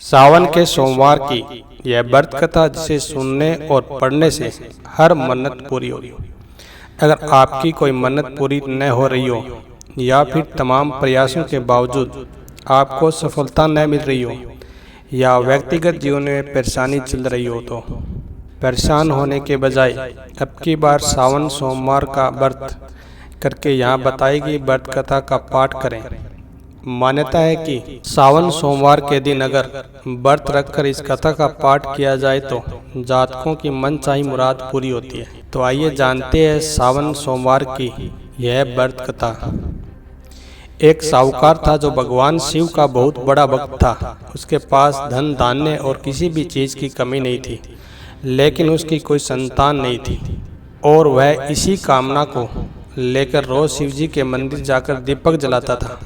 सावन के सोमवार की यह व्रत कथा जिसे सुनने और पढ़ने से हर मन्नत पूरी होगी। अगर आपकी कोई मन्नत पूरी न हो रही हो या फिर तमाम प्रयासों के बावजूद आपको सफलता न मिल रही हो या व्यक्तिगत जीवन में परेशानी चल रही हो तो परेशान होने के बजाय अब की बार सावन सोमवार का व्रत करके यहाँ बताई गई व्रत कथा का पाठ करें। मान्यता है कि सावन सोमवार के दिन अगर व्रत रखकर इस कथा का पाठ किया जाए तो जातकों की मनचाही मुराद पूरी होती है। तो आइए जानते हैं सावन सोमवार की यह व्रत कथा। एक साहूकार था जो भगवान शिव का बहुत बड़ा भक्त था। उसके पास धन धान्य और किसी भी चीज की कमी नहीं थी, लेकिन उसकी कोई संतान नहीं थी और वह इसी कामना को लेकर रोज शिव जी के मंदिर जाकर दीपक जलाता था।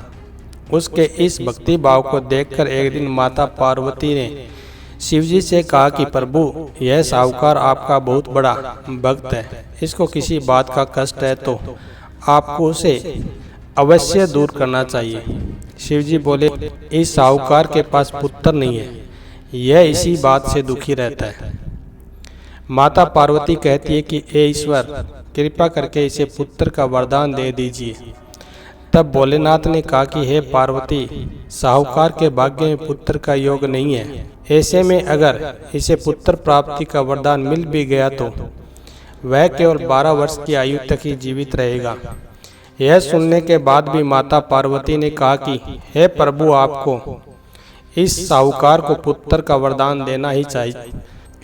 उसके इस भक्ति भाव को देखकर एक दिन माता पार्वती ने शिव जी से कहा कि प्रभु, यह साहूकार आपका बहुत बड़ा भक्त है, इसको किसी बात का कष्ट है तो आपको उसे अवश्य दूर करना चाहिए। शिव जी बोले, इस साहूकार के पास पुत्र नहीं है, यह इसी बात से दुखी रहता है। माता पार्वती कहती है कि हे ईश्वर, कृपा करके इसे पुत्र का वरदान दे दीजिए। तब भोलेनाथ ने कहा कि हे पार्वती, साहूकार के भाग्य में पुत्र का योग नहीं है, ऐसे में अगर इसे पुत्र प्राप्ति का वरदान मिल भी गया तो वह केवल 12 वर्ष की आयु तक ही जीवित रहेगा। यह सुनने के बाद भी माता पार्वती ने कहा कि हे प्रभु, आपको इस साहूकार को पुत्र का वरदान देना ही चाहिए।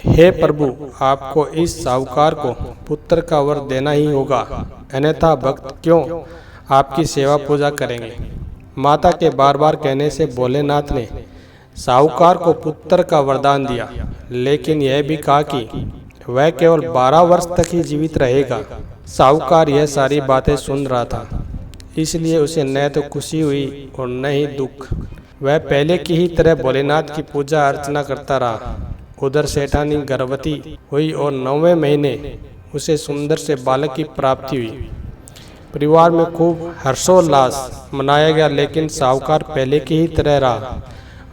हे प्रभु, आपको इस साहूकार को पुत्र का वर देना ही होगा, अन्यथा भक्त क्यों आपकी सेवा पूजा करेंगे। माता के बार बार कहने से भोलेनाथ ने साहूकार को पुत्र का वरदान दिया, लेकिन यह भी कहा कि वह केवल 12 वर्ष तक ही जीवित रहेगा। साहूकार यह सारी बातें सुन रहा था, इसलिए उसे न तो खुशी हुई और न ही दुख। वह पहले की ही तरह भोलेनाथ की पूजा अर्चना करता रहा। उधर सेठानी गर्भवती हुई और 9वें महीने उसे सुंदर से बालक की प्राप्ति हुई। परिवार में खूब हर्षोल्लास मनाया गया, लेकिन साहूकार पहले की ही तरह रहा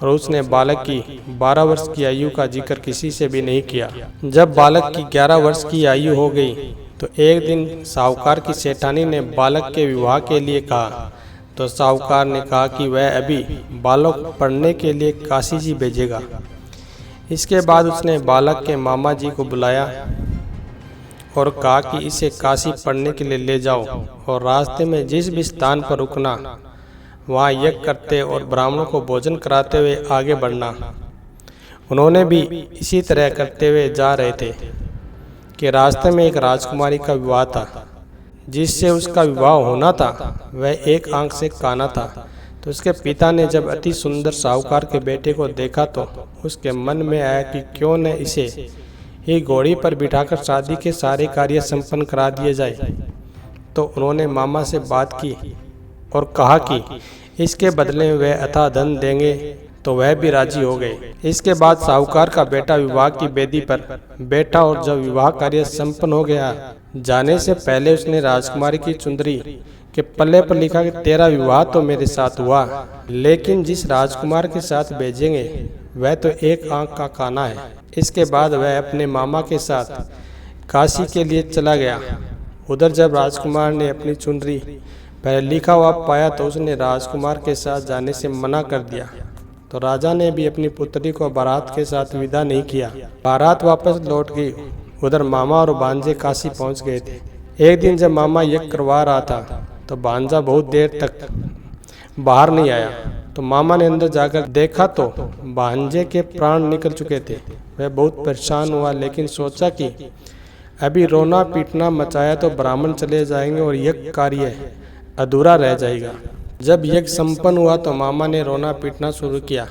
और उसने बालक की 12 वर्ष की आयु का जिक्र किसी से भी नहीं किया। जब बालक की 11 वर्ष की आयु हो गई तो एक दिन साहूकार की सेठानी ने बालक के विवाह के लिए कहा, तो साहूकार ने कहा कि वह अभी बालक को पढ़ने के लिए काशी जी भेजेगा। इसके बाद उसने बालक के मामा जी को बुलाया और कहा कि इसे काशी पढ़ने के लिए ले जाओ और रास्ते में जिस भी स्थान पर रुकना वहाँ यज्ञ करते और ब्राह्मणों को भोजन कराते हुए आगे बढ़ना। उन्होंने भी इसी तरह करते हुए जा रहे थे कि रास्ते में एक राजकुमारी का विवाह था। जिससे उसका विवाह होना था वह एक आंख से काना था। तो उसके पिता ने जब अति सुंदर साहूकार के बेटे को देखा तो उसके मन में आया कि क्यों न इसे ही घोड़ी पर बिठाकर शादी के सारे कार्य संपन्न करा दिए जाए। तो उन्होंने मामा से बात की और कहा कि इसके बदले में वह अथाह धन देंगे, तो वह भी राजी हो गए। इसके बाद साहूकार का बेटा विवाह की बेदी पर बैठा और जब विवाह कार्य संपन्न हो गया, जाने से पहले उसने राजकुमारी की चुंदरी के पल्ले पर लिखा कि तेरा विवाह तो मेरे साथ हुआ, लेकिन जिस राजकुमार के साथ भेजेंगे वह तो एक आंख का काना है। इसके बाद वह अपने मामा के साथ काशी के लिए चला गया। उधर जब राजकुमार ने अपनी चुनरी पर लिखा हुआ पाया तो उसने राजकुमार के साथ जाने से मना कर दिया। तो राजा ने भी अपनी पुत्री को बारात के साथ विदा नहीं किया। बारात वापस लौट गई। उधर मामा और भांजे काशी पहुंच गए थे। एक दिन जब मामा यज्ञ करवा रहा था तो भांजा बहुत देर तक बाहर नहीं आया। तो मामा ने अंदर जाकर देखा तो भांजे के प्राण निकल चुके थे। वह बहुत परेशान हुआ, लेकिन सोचा कि अभी रोना पीटना मचाया तो ब्राह्मण चले जाएंगे और यज्ञ कार्य अधूरा रह जाएगा। जब यज्ञ संपन्न हुआ तो मामा ने रोना पीटना शुरू किया।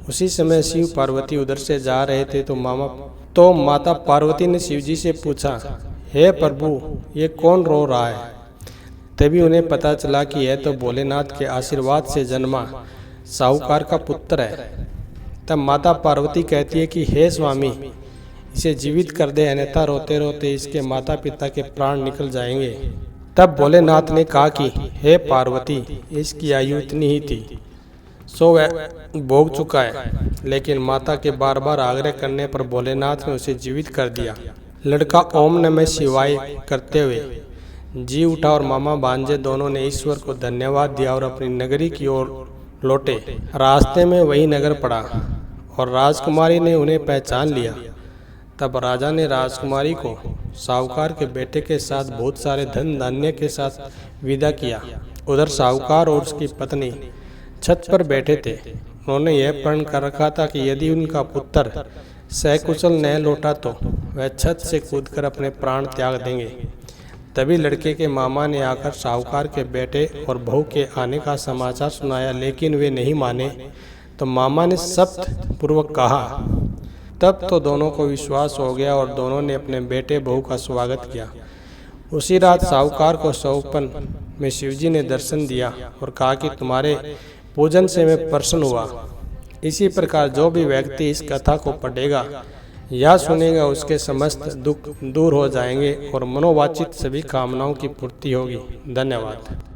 उसी समय शिव पार्वती उधर से जा रहे थे तो माता पार्वती ने शिव जी से पूछा, हे प्रभु, ये कौन रो रहा है। तभी उन्हें पता चला कि यह तो भोलेनाथ के आशीर्वाद से जन्मा साहूकार का पुत्र है। तब माता पार्वती कहती है कि हे स्वामी, इसे जीवित कर दे, अन्यथा रोते रोते इसके माता पिता के प्राण निकल जाएंगे। तब भोलेनाथ ने कहा कि हे पार्वती, इसकी आयु इतनी ही थी, सो वह भोग चुका है, लेकिन माता के बार बार आग्रह करने पर भोलेनाथ ने उसे जीवित कर दिया। लड़का ओम नमः शिवाय करते हुए जी उठा और मामा भांजे दोनों ने ईश्वर को धन्यवाद दिया और अपनी नगरी की ओर लौटे। रास्ते में वही नगर पड़ा और राजकुमारी ने उन्हें पहचान लिया। तब राजा ने राजकुमारी को साहूकार के बेटे के साथ बहुत सारे धन धान्य के साथ विदा किया। उधर साहूकार और उसकी पत्नी छत पर बैठे थे। उन्होंने यह प्रण कर रखा था कि यदि उनका पुत्र सकुशल न लौटा तो वह छत से कूदकर अपने प्राण त्याग देंगे। तभी लड़के के मामा ने आकर साहूकार के बेटे और बहू के आने का समाचार सुनाया, लेकिन वे नहीं माने। तो मामा ने शपथ पूर्वक कहा। तब तो दोनों को विश्वास हो गया और दोनों ने अपने बेटे बहू का स्वागत किया। उसी रात साहूकार को स्वप्न में शिवजी ने दर्शन दिया और कहा कि तुम्हारे पूजन से मैं प्रसन्न हुआ। इसी प्रकार जो भी व्यक्ति इस कथा को पढ़ेगा या सुनेगा उसके समस्त दुख दूर हो जाएंगे और मनोवांछित सभी कामनाओं की पूर्ति होगी। धन्यवाद।